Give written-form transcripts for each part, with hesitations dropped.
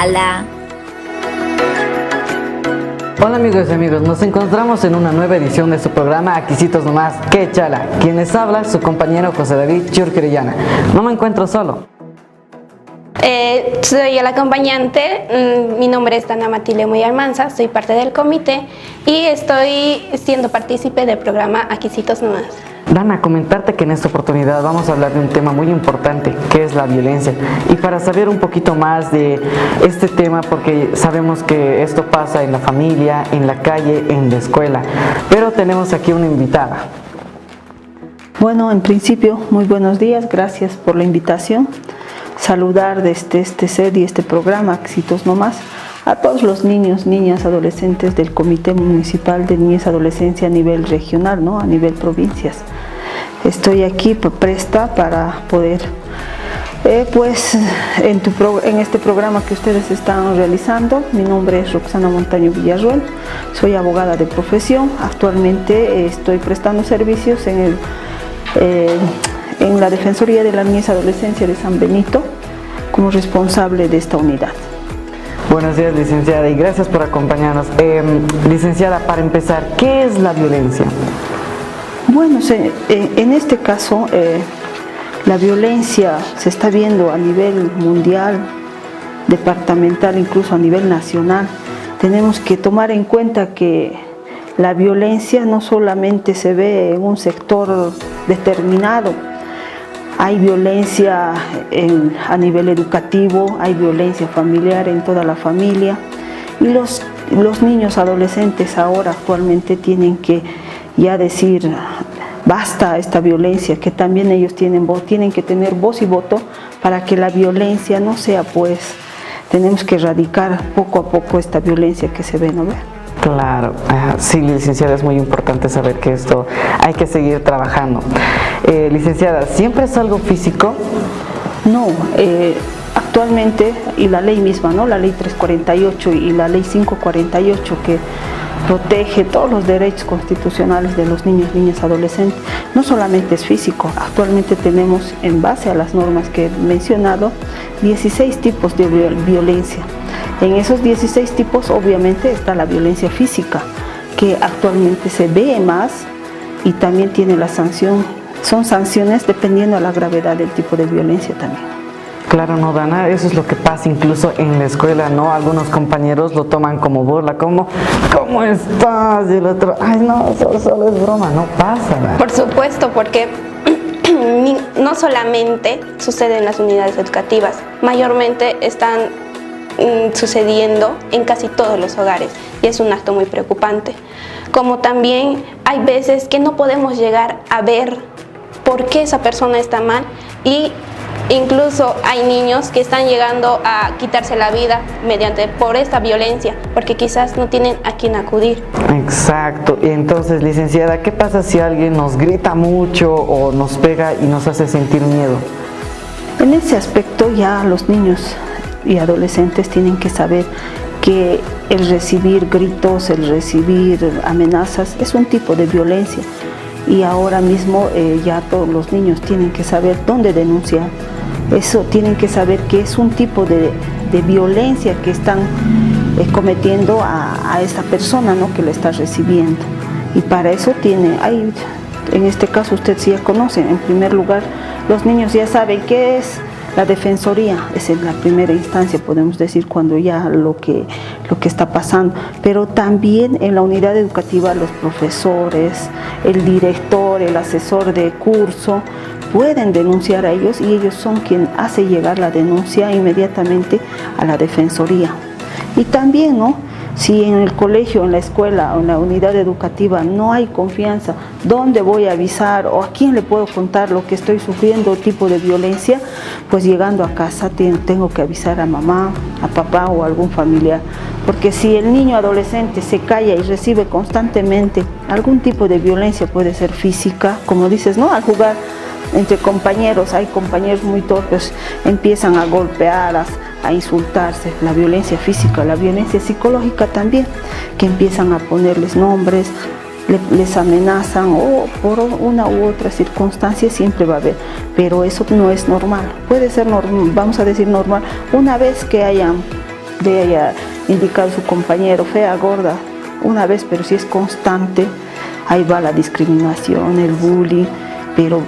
chala. Hola amigos y amigos, nos encontramos en una nueva edición de su programa Aquisitos Nomás, que chala. Quien les habla, su compañero José David Churquirillana. No me encuentro solo. Soy el acompañante, mi nombre es Dana Matilde Muy Almanza, soy parte del comité y estoy siendo partícipe del programa Aquisitos Nomás. Dana, comentarte que en esta oportunidad vamos a hablar de un tema muy importante, que es la violencia. Y para saber un poquito más de este tema, porque sabemos que esto pasa en la familia, en la calle, en la escuela, pero tenemos aquí una invitada. Bueno, en principio, muy buenos días, gracias por la invitación. Saludar desde este set y este programa, Aquisitos Nomás, a todos los niños, niñas, adolescentes del Comité Municipal de Niñez y Adolescencia a nivel regional, ¿no? A nivel provincias. Estoy aquí presta para poder, en este programa que ustedes están realizando. Mi nombre es Roxana Montaño Villarruel, soy abogada de profesión. Actualmente estoy prestando servicios en la Defensoría de la Niñez y Adolescencia de San Benito como responsable de esta unidad. Buenos días, licenciada, y gracias por acompañarnos. Licenciada, para empezar, ¿qué es la violencia? Bueno, en este caso, la violencia se está viendo a nivel mundial, departamental, incluso a nivel nacional. Tenemos que tomar en cuenta que la violencia no solamente se ve en un sector determinado. Hay violencia a nivel educativo, hay violencia familiar en toda la familia. Y los niños adolescentes ahora actualmente tienen que ya decir basta a esta violencia, que también ellos tienen que tener voz y voto para que la violencia no sea, pues, tenemos que erradicar poco a poco esta violencia que se ve, ¿no ve? Claro, sí, licenciada, es muy importante saber que esto hay que seguir trabajando. Licenciada, ¿siempre es algo físico? No, actualmente, y la ley misma, ¿no? La ley 348 y la ley 548 que protege todos los derechos constitucionales de los niños, niñas, adolescentes, no solamente es físico. Actualmente tenemos, en base a las normas que he mencionado, 16 tipos de violencia. En esos 16 tipos obviamente está la violencia física, que actualmente se ve más y también tiene la sanción. Son sanciones dependiendo de la gravedad del tipo de violencia también. Claro, no, Dana, eso es lo que pasa incluso en la escuela, ¿no? Algunos compañeros lo toman como burla, como, ¿cómo estás? Y el otro, ay no, solo es broma, no pasa nada. Por supuesto, porque no solamente sucede en las unidades educativas, mayormente están sucediendo en casi todos los hogares y es un acto muy preocupante. Como también hay veces que no podemos llegar a ver por qué esa persona está mal y incluso hay niños que están llegando a quitarse la vida por esta violencia, porque quizás no tienen a quién acudir. Exacto. Y entonces, licenciada, ¿qué pasa si alguien nos grita mucho o nos pega y nos hace sentir miedo? En ese aspecto ya los niños y adolescentes tienen que saber que el recibir gritos, el recibir amenazas es un tipo de violencia. Y ahora mismo ya todos los niños tienen que saber dónde denunciar. Eso, tienen que saber que es un tipo de violencia que están cometiendo a esa persona, ¿no? Que la está recibiendo. Y para eso en este caso usted sí ya conoce, en primer lugar, los niños ya saben qué es la defensoría. Es en la primera instancia, podemos decir, cuando ya lo que está pasando. Pero también en la unidad educativa los profesores, el director, el asesor de curso, pueden denunciar a ellos y ellos son quien hace llegar la denuncia inmediatamente a la defensoría. Y también, ¿no? Si en el colegio, en la escuela o en la unidad educativa no hay confianza, ¿dónde voy a avisar o a quién le puedo contar lo que estoy sufriendo, tipo de violencia? Pues llegando a casa tengo que avisar a mamá, a papá o a algún familiar. Porque si el niño adolescente se calla y recibe constantemente algún tipo de violencia, puede ser física, como dices, ¿no? Al jugar entre compañeros, hay compañeros muy torpes, empiezan a golpear, a insultarse, la violencia física, la violencia psicológica también, que empiezan a ponerles nombres, les amenazan o por una u otra circunstancia siempre va a haber, pero eso no es normal. Puede ser normal, vamos a decir normal, una vez que hayan le haya indicado su compañero, fea, gorda, una vez, pero si es constante, ahí va la discriminación, el bullying, pero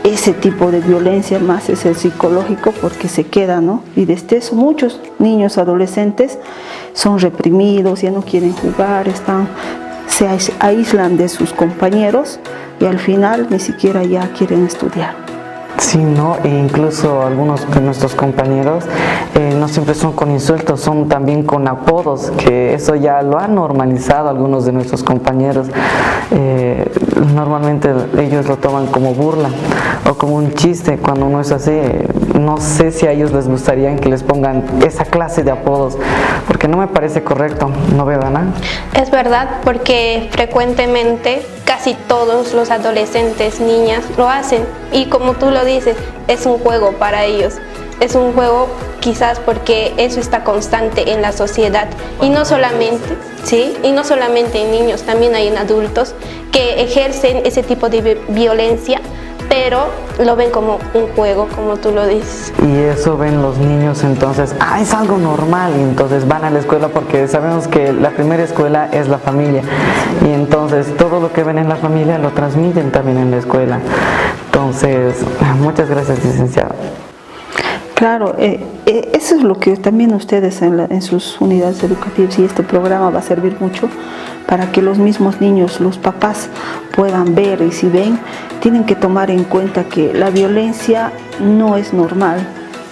ese tipo de violencia más es el psicológico porque se queda, ¿no? Y desde eso muchos niños, adolescentes son reprimidos, ya no quieren jugar, se aíslan de sus compañeros y al final ni siquiera ya quieren estudiar. Sí, ¿no? E incluso algunos de nuestros compañeros no siempre son con insultos, son también con apodos, que eso ya lo han normalizado algunos de nuestros compañeros. Normalmente ellos lo toman como burla o como un chiste, cuando no es así. No sé si a ellos les gustaría que les pongan esa clase de apodos, porque no me parece correcto, ¿no, verdad? Es verdad, porque frecuentemente casi todos los adolescentes, niñas, lo hacen. Y como tú lo dices, es un juego para ellos. Es un juego quizás porque eso está constante en la sociedad. Y no solamente, ¿sí? Y no solamente en niños, también hay en adultos que ejercen ese tipo de violencia, pero lo ven como un juego, como tú lo dices. Y eso ven los niños, entonces, es algo normal, y entonces van a la escuela porque sabemos que la primera escuela es la familia, y entonces todo lo que ven en la familia lo transmiten también en la escuela. Entonces, muchas gracias, licenciada. Claro, eso es lo que también ustedes en sus unidades educativas, y este programa va a servir mucho para que los mismos niños, los papás puedan ver, y si ven, tienen que tomar en cuenta que la violencia no es normal.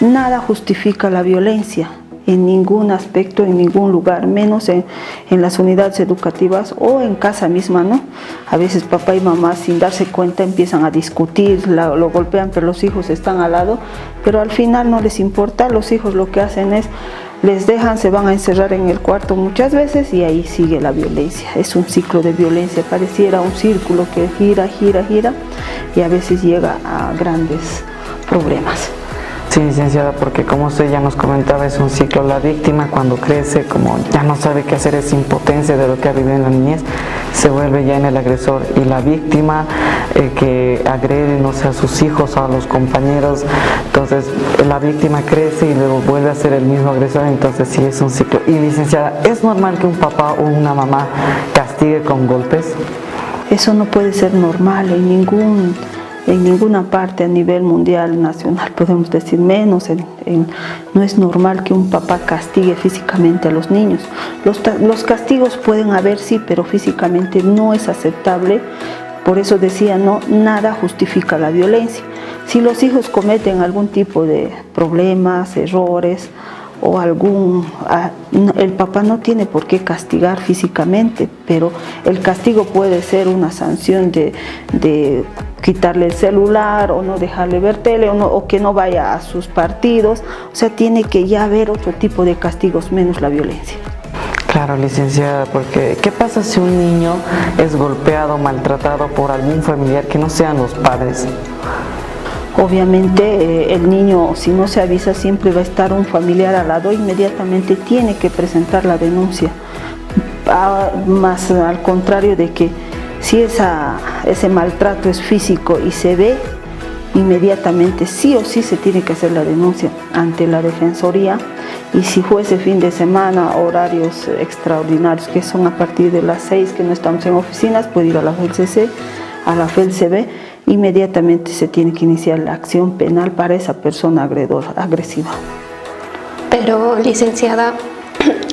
Nada justifica la violencia en ningún aspecto, en ningún lugar, menos en las unidades educativas o en casa misma, ¿no? A veces papá y mamá sin darse cuenta empiezan a discutir, lo golpean, pero los hijos están al lado, pero al final no les importa. Los hijos lo que hacen es, les dejan, se van a encerrar en el cuarto muchas veces y ahí sigue la violencia. Es un ciclo de violencia, pareciera un círculo que gira, gira, gira y a veces llega a grandes problemas. Sí, licenciada, porque como usted ya nos comentaba, es un ciclo. La víctima cuando crece, como ya no sabe qué hacer, esa impotencia de lo que ha vivido en la niñez, se vuelve ya en el agresor. Y la víctima que agrede, no sé, a sus hijos o a los compañeros, entonces la víctima crece y luego vuelve a ser el mismo agresor, entonces sí es un ciclo. Y licenciada, ¿es normal que un papá o una mamá castigue con golpes? Eso no puede ser normal en ninguna parte a nivel mundial, nacional, podemos decir, menos no es normal que un papá castigue físicamente a los niños. Los castigos pueden haber, sí, pero físicamente no es aceptable. Por eso decía, no, nada justifica la violencia. Si los hijos cometen algún tipo de problemas, errores o el papá no tiene por qué castigar físicamente, pero el castigo puede ser una sanción de quitarle el celular o no dejarle ver tele o que no vaya a sus partidos. O sea, tiene que ya haber otro tipo de castigos, menos la violencia. Claro, licenciada, porque ¿qué pasa si un niño es golpeado, maltratado por algún familiar que no sean los padres? Obviamente el niño, si no se avisa, siempre va a estar un familiar al lado, inmediatamente tiene que presentar la denuncia. Más al contrario de que si ese maltrato es físico y se ve, inmediatamente sí o sí se tiene que hacer la denuncia ante la Defensoría, y si fuese fin de semana, horarios extraordinarios que son a partir de las 6 que no estamos en oficinas, puede ir a la FELCC, a la FELCB, inmediatamente se tiene que iniciar la acción penal para esa persona agresiva. Pero, licenciada,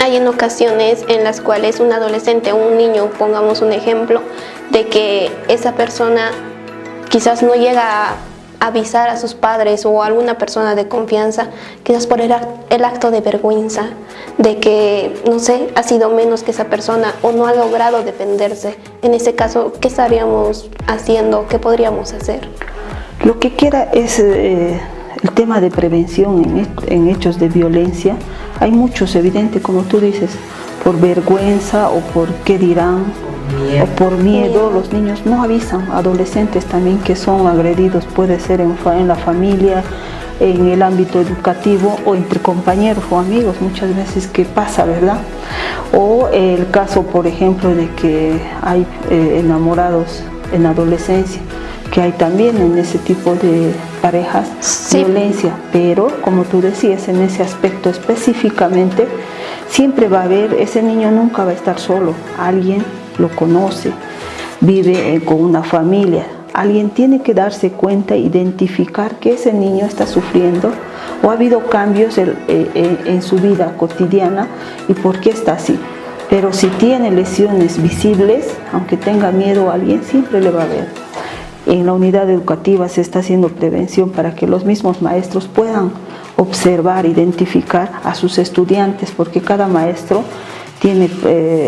hay en ocasiones en las cuales un adolescente o un niño, pongamos un ejemplo, de que esa persona quizás no llega a avisar a sus padres o a alguna persona de confianza, quizás por el acto de vergüenza, de que, no sé, ha sido menos que esa persona o no ha logrado defenderse. En ese caso, ¿qué estaríamos haciendo? ¿Qué podríamos hacer? Lo que queda es el tema de prevención en hechos de violencia. Hay muchos, evidente, como tú dices, por vergüenza o por qué dirán, o por miedo, los niños no avisan. Adolescentes también que son agredidos, puede ser en la familia, en el ámbito educativo o entre compañeros o amigos, muchas veces que pasa, ¿verdad? O el caso, por ejemplo, de que hay enamorados en adolescencia, que hay también en ese tipo de parejas violencia, pero como tú decías, en ese aspecto específicamente siempre va a haber, ese niño nunca va a estar solo, alguien lo conoce, vive con una familia, alguien tiene que darse cuenta, identificar que ese niño está sufriendo o ha habido cambios en su vida cotidiana y por qué está así. Pero si tiene lesiones visibles, aunque tenga miedo a alguien, siempre le va a ver. En la unidad educativa se está haciendo prevención para que los mismos maestros puedan observar, identificar a sus estudiantes, porque cada maestro tiene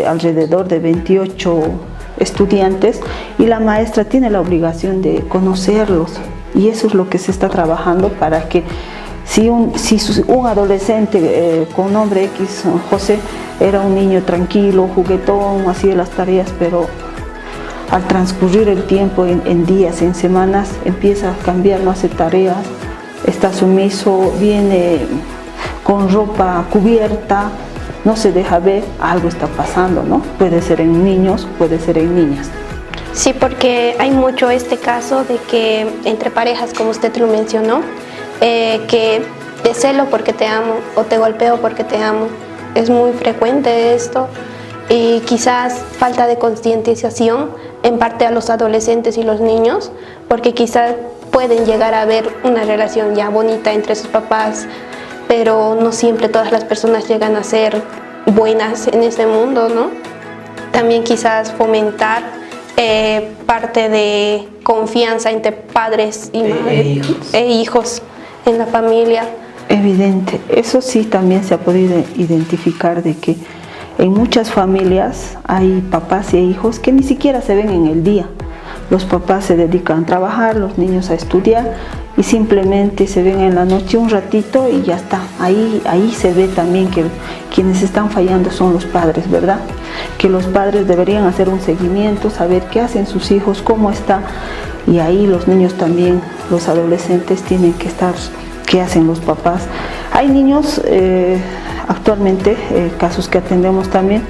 alrededor de 28 estudiantes y la maestra tiene la obligación de conocerlos, y eso es lo que se está trabajando para que si un adolescente con nombre X, José, era un niño tranquilo, juguetón, hacía las tareas, pero al transcurrir el tiempo, en días, en semanas, empieza a cambiar, no hace tareas, está sumiso, viene con ropa cubierta, no se deja ver, algo está pasando, ¿no? Puede ser en niños, puede ser en niñas. Sí, porque hay mucho este caso de que entre parejas, como usted lo mencionó, que te celo porque te amo o te golpeo porque te amo. Es muy frecuente esto, y quizás falta de concientización en parte a los adolescentes y los niños, porque quizás pueden llegar a ver una relación ya bonita entre sus papás, pero no siempre todas las personas llegan a ser buenas en este mundo, ¿no? También quizás fomentar parte de confianza entre padres y madres e hijos en la familia. Evidente, eso sí también se ha podido identificar de que en muchas familias hay papás y hijos que ni siquiera se ven en el día. Los papás se dedican a trabajar, los niños a estudiar y simplemente se ven en la noche un ratito y ya está. Ahí se ve también que quienes están fallando son los padres, ¿verdad? Que los padres deberían hacer un seguimiento, saber qué hacen sus hijos, cómo está, y ahí los niños también, los adolescentes tienen que estar, qué hacen los papás. Hay niños actualmente, casos que atendemos también,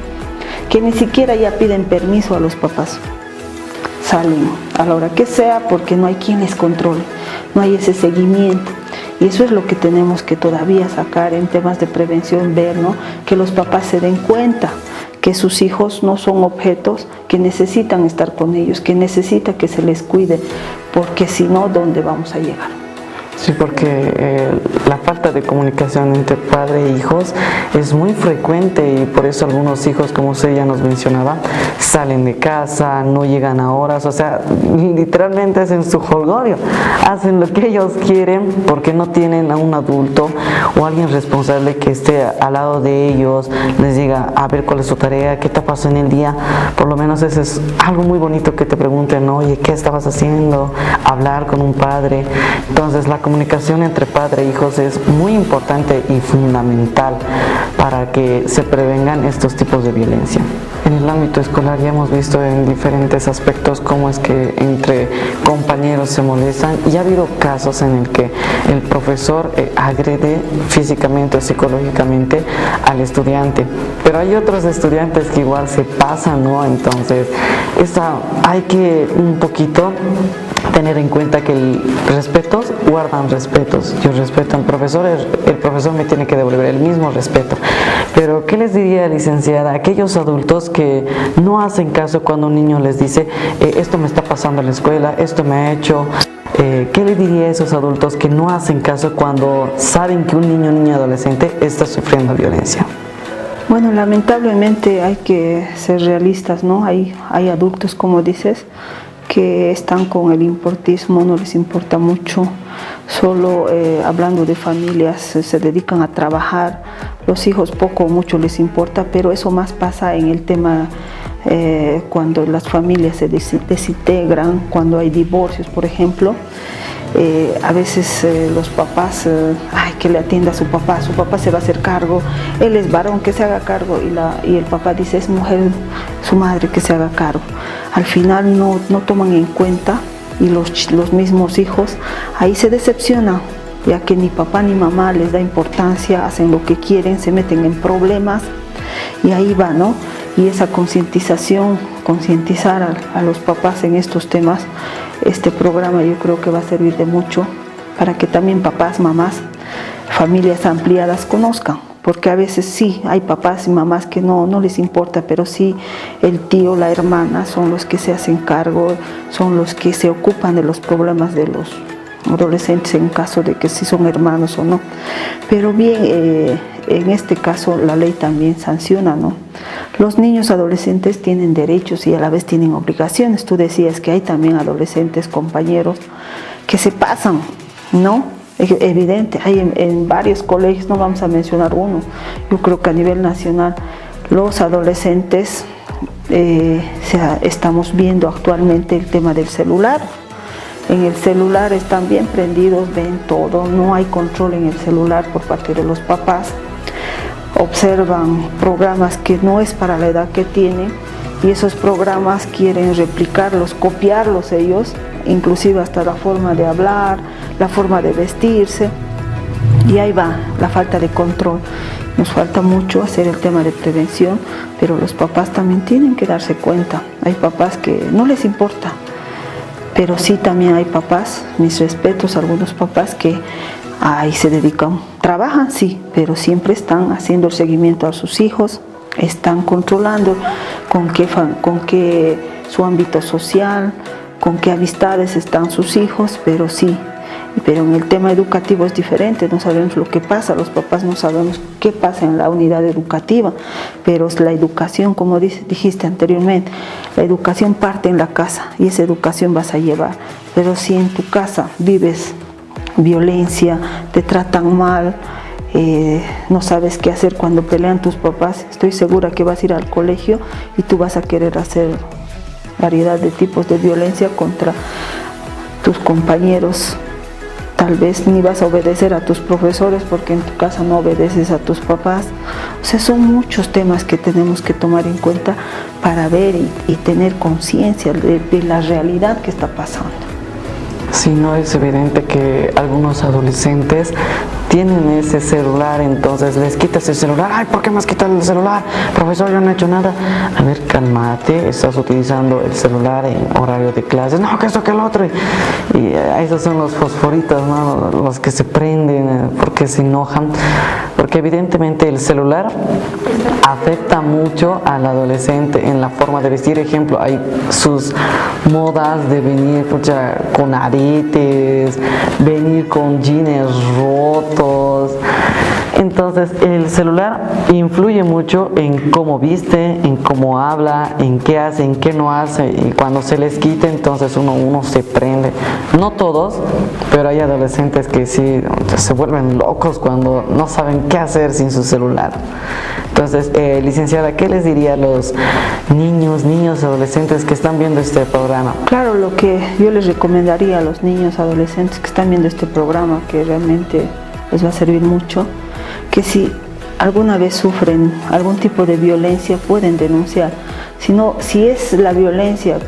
que ni siquiera ya piden permiso a los papás. Salen a la hora que sea porque no hay quien les controle, no hay ese seguimiento. Y eso es lo que tenemos que todavía sacar en temas de prevención, ver, ¿no? Que los papás se den cuenta que sus hijos no son objetos, que necesitan estar con ellos, que necesita que se les cuide, porque si no, ¿dónde vamos a llegar? Sí, porque la falta de comunicación entre padre e hijos es muy frecuente, y por eso algunos hijos, como usted ya nos mencionaba, salen de casa, no llegan a horas, o sea, literalmente hacen su jolgorio, hacen lo que ellos quieren porque no tienen a un adulto o alguien responsable que esté al lado de ellos, les diga a ver cuál es su tarea, qué te pasó en el día. Por lo menos eso es algo muy bonito, que te pregunten, oye, ¿qué estabas haciendo? Hablar con un padre. Entonces la comunicación entre padre e hijos es muy importante y fundamental para que se prevengan estos tipos de violencia. En el ámbito escolar ya hemos visto en diferentes aspectos cómo es que entre compañeros se molestan, y ha habido casos en el que el profesor agrede físicamente o psicológicamente al estudiante, pero hay otros estudiantes que igual se pasan, ¿no? Entonces hay que un poquito tener en cuenta que el respetos guardan respetos. Yo respeto al profesor, el profesor me tiene que devolver el mismo respeto. Pero ¿qué les diría, licenciada, a aquellos adultos que no hacen caso cuando un niño les dice esto me está pasando en la escuela, esto me ha hecho? ¿Qué le diría a esos adultos que no hacen caso cuando saben que un niño o niña adolescente está sufriendo violencia? Bueno, lamentablemente hay que ser realistas, ¿no? Hay adultos, como dices, que están con el importismo, no les importa mucho, solo hablando de familias, se dedican a trabajar, los hijos poco o mucho les importa, pero eso más pasa en el tema cuando las familias se desintegran, cuando hay divorcios, por ejemplo. A veces los papás, que le atienda a su papá se va a hacer cargo, él es varón, que se haga cargo, y el papá dice, es mujer, su madre, que se haga cargo. Al final no toman en cuenta, y los mismos hijos ahí se decepcionan, ya que ni papá ni mamá les da importancia, hacen lo que quieren, se meten en problemas, y ahí va, ¿no? Y esa concientizar a los papás en estos temas, este programa yo creo que va a servir de mucho para que también papás, mamás, familias ampliadas conozcan, porque a veces sí, hay papás y mamás que no les importa, pero sí el tío, la hermana son los que se hacen cargo, son los que se ocupan de los problemas de los adolescentes en caso de que si son hermanos o no. Pero bien, en este caso la ley también sanciona, ¿no? Los niños adolescentes tienen derechos y a la vez tienen obligaciones. Tú decías que hay también adolescentes, compañeros, que se pasan, ¿no? Evidente, hay en varios colegios, no vamos a mencionar uno, yo creo que a nivel nacional los adolescentes estamos viendo actualmente el tema del celular. En el celular están bien prendidos, ven todo, no hay control en el celular por parte de los papás, observan programas que no es para la edad que tienen y esos programas quieren replicarlos, copiarlos ellos, inclusive hasta la forma de hablar, la forma de vestirse, y ahí va la falta de control. Nos falta mucho hacer el tema de prevención, pero los papás también tienen que darse cuenta. Hay papás que no les importa, pero sí también hay papás, mis respetos a algunos papás que ahí se dedican, trabajan sí, pero siempre están haciendo el seguimiento a sus hijos, están controlando con qué su ámbito social, con qué amistades están sus hijos, pero sí. Pero en el tema educativo es diferente, no sabemos lo que pasa, los papás no sabemos qué pasa en la unidad educativa, pero la educación, como dijiste anteriormente, la educación parte en la casa y esa educación vas a llevar. Pero si en tu casa vives violencia, te tratan mal, no sabes qué hacer cuando pelean tus papás, estoy segura que vas a ir al colegio y tú vas a querer hacer variedad de tipos de violencia contra tus compañeros. Tal vez ni vas a obedecer a tus profesores porque en tu casa no obedeces a tus papás. O sea, son muchos temas que tenemos que tomar en cuenta para ver y tener conciencia de la realidad que está pasando. Sí, no, es evidente que algunos adolescentes tienen ese celular, entonces les quitas el celular. Ay, ¿por qué me has quitado el celular? Profesor, yo no he hecho nada. A ver, cálmate, estás utilizando el celular en horario de clases. No, que esto, que el otro. Y esos son los fosforitos, ¿no? Los que se prenden porque se enojan. Porque evidentemente el celular afecta mucho al adolescente en la forma de vestir. Ejemplo, hay sus modas de venir con aretes, venir con jeans rotos. Entonces el celular influye mucho en cómo viste, en cómo habla, en qué hace, en qué no hace, y cuando se les quita entonces uno se prende. No todos, pero hay adolescentes que sí se vuelven locos cuando no saben qué hacer sin su celular. Entonces, licenciada, ¿qué les diría a los niños, adolescentes que están viendo este programa? Claro, lo que yo les recomendaría a los niños, adolescentes que están viendo este programa, que realmente les va a servir mucho, que si alguna vez sufren algún tipo de violencia pueden denunciar. Si es la violencia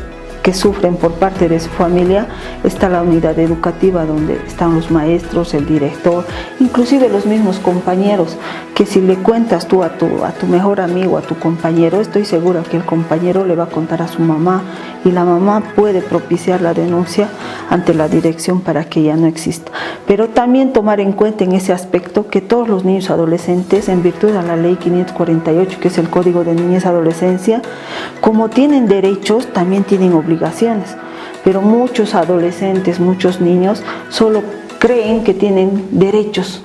que sufren por parte de su familia, está la unidad educativa donde están los maestros, el director, inclusive los mismos compañeros, que si le cuentas tú a tu mejor amigo, a tu compañero, estoy segura que el compañero le va a contar a su mamá y la mamá puede propiciar la denuncia ante la dirección para que ya no exista. Pero también tomar en cuenta en ese aspecto que todos los niños adolescentes, en virtud de la ley 548, que es el Código de Niñez y Adolescencia, como tienen derechos, también tienen obligaciones. Pero muchos adolescentes, muchos niños, solo creen que tienen derechos.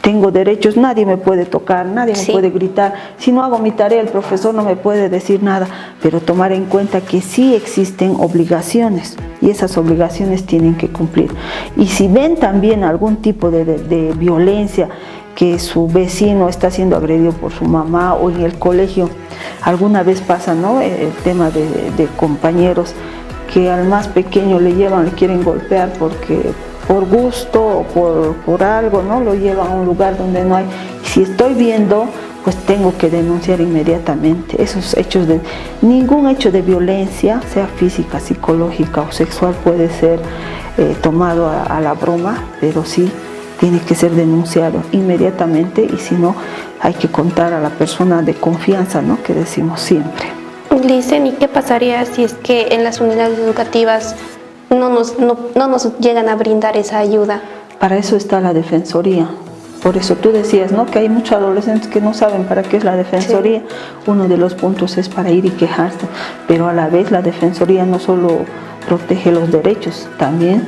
Tengo derechos, nadie me puede tocar, nadie me puede gritar. Si no hago mi tarea, el profesor no me puede decir nada. Pero tomar en cuenta que sí existen obligaciones y esas obligaciones tienen que cumplir. Y si ven también algún tipo de violencia, que su vecino está siendo agredido por su mamá o en el colegio, alguna vez pasa, ¿no? El tema de compañeros que al más pequeño le quieren golpear porque por gusto o por algo, ¿no? Lo llevan a un lugar donde no hay. Si estoy viendo, pues tengo que denunciar inmediatamente esos hechos. Ningún hecho de violencia, sea física, psicológica o sexual, puede ser tomado a la broma, pero sí tiene que ser denunciado inmediatamente, y si no, hay que contar a la persona de confianza, ¿no? Que decimos siempre. Licen, ¿y qué pasaría si es que en las unidades educativas no nos llegan a brindar esa ayuda? Para eso está la Defensoría. Por eso tú decías, ¿no?, que hay muchos adolescentes que no saben para qué es la defensoría. Sí. Uno de los puntos es para ir y quejarse, pero a la vez la defensoría no solo protege los derechos, también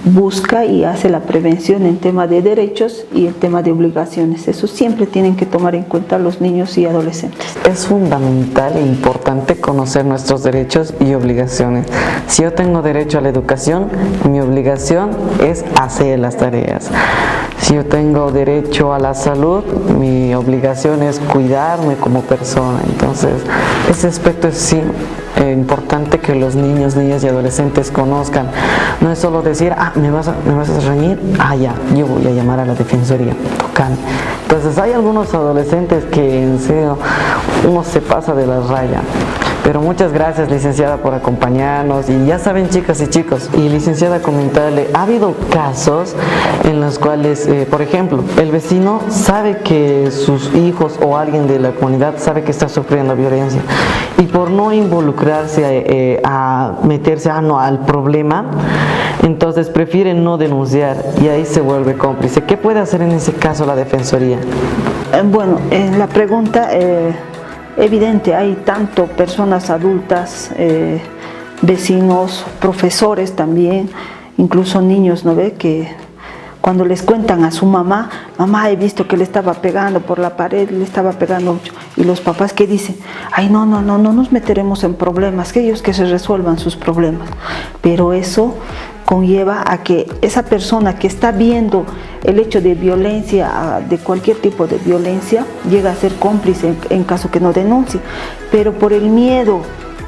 busca y hace la prevención en tema de derechos y en tema de obligaciones. Eso siempre tienen que tomar en cuenta los niños y adolescentes. Es fundamental e importante conocer nuestros derechos y obligaciones. Si yo tengo derecho a la educación, mi obligación es hacer las tareas. Si yo tengo derecho a la salud, mi obligación es cuidarme como persona. Entonces, ese aspecto es sí importante que los niños, niñas y adolescentes conozcan. No es solo decir, ¿me vas a reñir? Ya, yo voy a llamar a la defensoría. Tocan. Entonces, hay algunos adolescentes que en serio uno se pasa de la raya. Pero muchas gracias, licenciada, por acompañarnos. Y ya saben, chicas y chicos, y licenciada, comentarle, ha habido casos en los cuales, por ejemplo, el vecino sabe que sus hijos o alguien de la comunidad sabe que está sufriendo violencia, y por no involucrarse a meterse al problema, entonces prefieren no denunciar y ahí se vuelve cómplice. ¿Qué puede hacer en ese caso la defensoría? Bueno, la pregunta evidente, hay tanto personas adultas, vecinos, profesores también, incluso niños, ¿no ve? Que cuando les cuentan a su mamá, he visto que le estaba pegando por la pared, le estaba pegando mucho, y los papás que dicen, no nos meteremos en problemas, que ellos que se resuelvan sus problemas. Pero eso conlleva a que esa persona que está viendo el hecho de violencia, de cualquier tipo de violencia, llega a ser cómplice en caso que no denuncie, pero por el miedo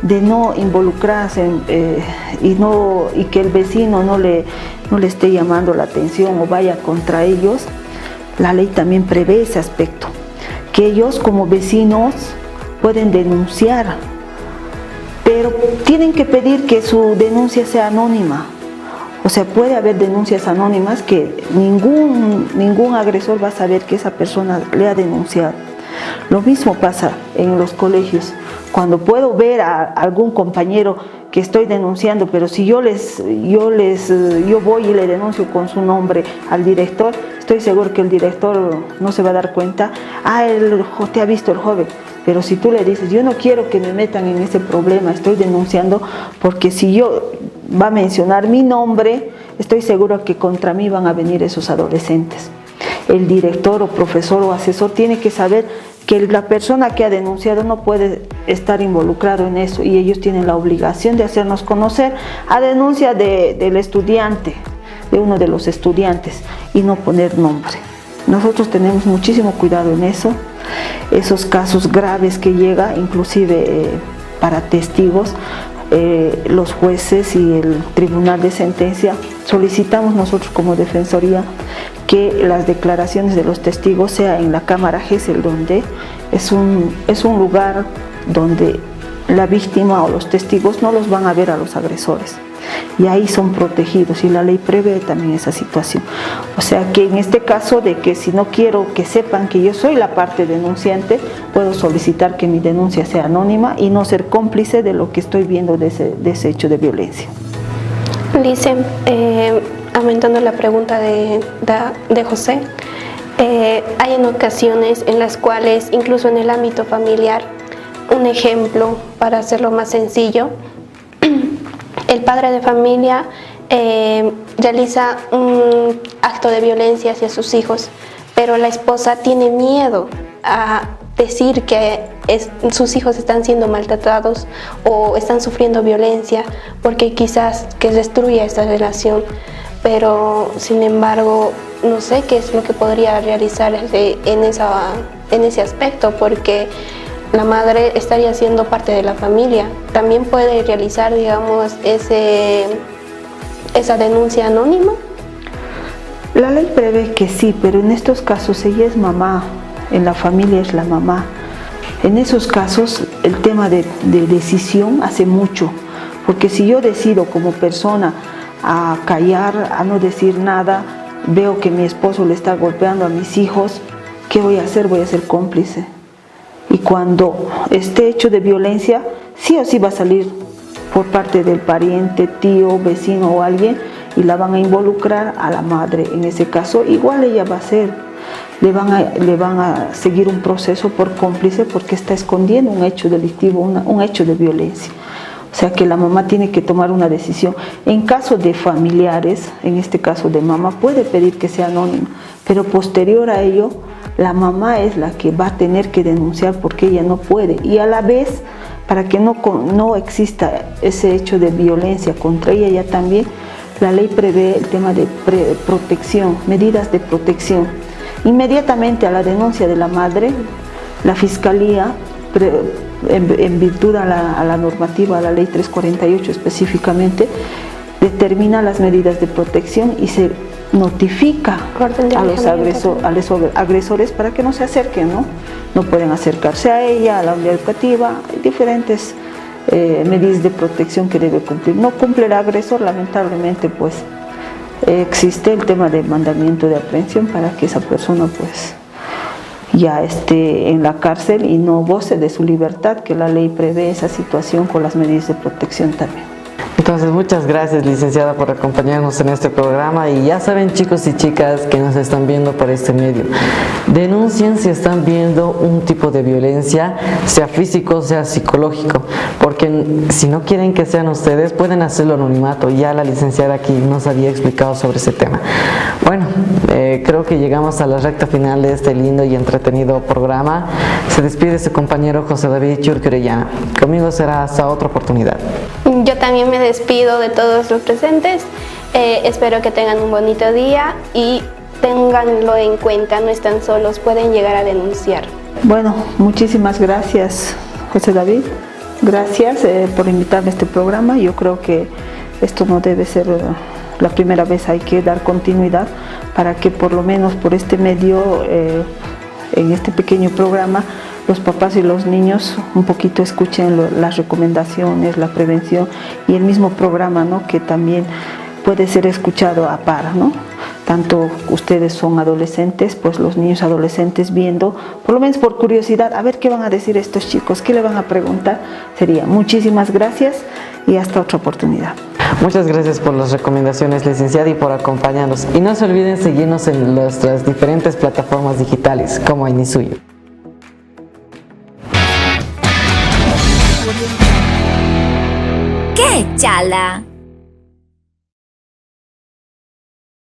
de no involucrarse y que el vecino no le esté llamando la atención o vaya contra ellos, la ley también prevé ese aspecto, que ellos como vecinos pueden denunciar, pero tienen que pedir que su denuncia sea anónima. O sea, puede haber denuncias anónimas que ningún agresor va a saber que esa persona le ha denunciado. Lo mismo pasa en los colegios. Cuando puedo ver a algún compañero que estoy denunciando, pero si yo voy y le denuncio con su nombre al director, estoy seguro que el director no se va a dar cuenta. Te ha visto el joven. Pero si tú le dices, yo no quiero que me metan en ese problema, estoy denunciando, porque si yo va a mencionar mi nombre, estoy seguro que contra mí van a venir esos adolescentes. El director o profesor o asesor tiene que saber que la persona que ha denunciado no puede estar involucrado en eso, y ellos tienen la obligación de hacernos conocer a denuncia del estudiante, de uno de los estudiantes, y no poner nombre. Nosotros tenemos muchísimo cuidado en eso. Esos casos graves que llega, inclusive para testigos, los jueces y el tribunal de sentencia, solicitamos nosotros como defensoría que las declaraciones de los testigos sea en la cámara GESEL, donde es un lugar donde la víctima o los testigos no los van a ver a los agresores, y ahí son protegidos, y la ley prevé también esa situación. O sea que en este caso de que si no quiero que sepan que yo soy la parte denunciante, puedo solicitar que mi denuncia sea anónima y no ser cómplice de lo que estoy viendo de ese hecho de violencia. Lice, aumentando la pregunta de José, hay en ocasiones en las cuales, incluso en el ámbito familiar, un ejemplo para hacerlo más sencillo, el padre de familia realiza un acto de violencia hacia sus hijos, pero la esposa tiene miedo a decir que sus hijos están siendo maltratados o están sufriendo violencia, porque quizás que destruya esta relación. Pero sin embargo no sé qué es lo que podría realizar en ese aspecto, porque la madre estaría siendo parte de la familia. También puede realizar, digamos, esa denuncia anónima. La ley prevé que sí, pero en estos casos ella es mamá, en la familia es la mamá. En esos casos el tema de decisión hace mucho, porque si yo decido como persona a callar, a no decir nada, veo que mi esposo le está golpeando a mis hijos, ¿qué voy a hacer? Voy a ser cómplice. Y cuando este hecho de violencia sí o sí va a salir por parte del pariente, tío, vecino o alguien, y la van a involucrar a la madre. En ese caso, igual ella va a ser, le van a seguir un proceso por cómplice porque está escondiendo un hecho delictivo, un hecho de violencia. O sea que la mamá tiene que tomar una decisión. En caso de familiares, en este caso de mamá, puede pedir que sea anónima, pero posterior a ello, la mamá es la que va a tener que denunciar porque ella no puede. Y a la vez, para que no exista ese hecho de violencia contra ella, ya también la ley prevé el tema de protección, medidas de protección. Inmediatamente a la denuncia de la madre, la Fiscalía, en virtud a la normativa, a la ley 348 específicamente, determina las medidas de protección y se notifica a los agresores para que no se acerquen, ¿no? No pueden acercarse a ella, a la unidad educativa, hay diferentes medidas de protección que debe cumplir. No cumple el agresor, lamentablemente, pues existe el tema de mandamiento de aprehensión para que esa persona pues ya esté en la cárcel y no goce de su libertad, que la ley prevé esa situación con las medidas de protección también. Entonces, muchas gracias, licenciada, por acompañarnos en este programa. Y ya saben, chicos y chicas que nos están viendo por este medio, denuncien si están viendo un tipo de violencia, sea físico, sea psicológico, porque si no quieren que sean ustedes, pueden hacerlo anonimato. Ya la licenciada aquí nos había explicado sobre ese tema. Bueno, creo que llegamos a la recta final de este lindo y entretenido programa. Se despide su compañero José David Churqui Orellana. Conmigo será hasta otra oportunidad. Yo también me despido de todos los presentes. Espero que tengan un bonito día y ténganlo en cuenta, no están solos, pueden llegar a denunciar. Bueno, muchísimas gracias, José David. Gracias por invitarme a este programa. Yo creo que esto no debe ser la primera vez, hay que dar continuidad para que por lo menos por este medio, en este pequeño programa, los papás y los niños un poquito escuchen las recomendaciones, la prevención y el mismo programa, ¿no?, que también puede ser escuchado a par, ¿no? Tanto ustedes son adolescentes, pues los niños adolescentes viendo, por lo menos por curiosidad, a ver qué van a decir estos chicos, qué le van a preguntar. Sería muchísimas gracias y hasta otra oportunidad. Muchas gracias por las recomendaciones, licenciada, y por acompañarnos. Y no se olviden seguirnos en nuestras diferentes plataformas digitales como Inisuyo. ¡Qué chala!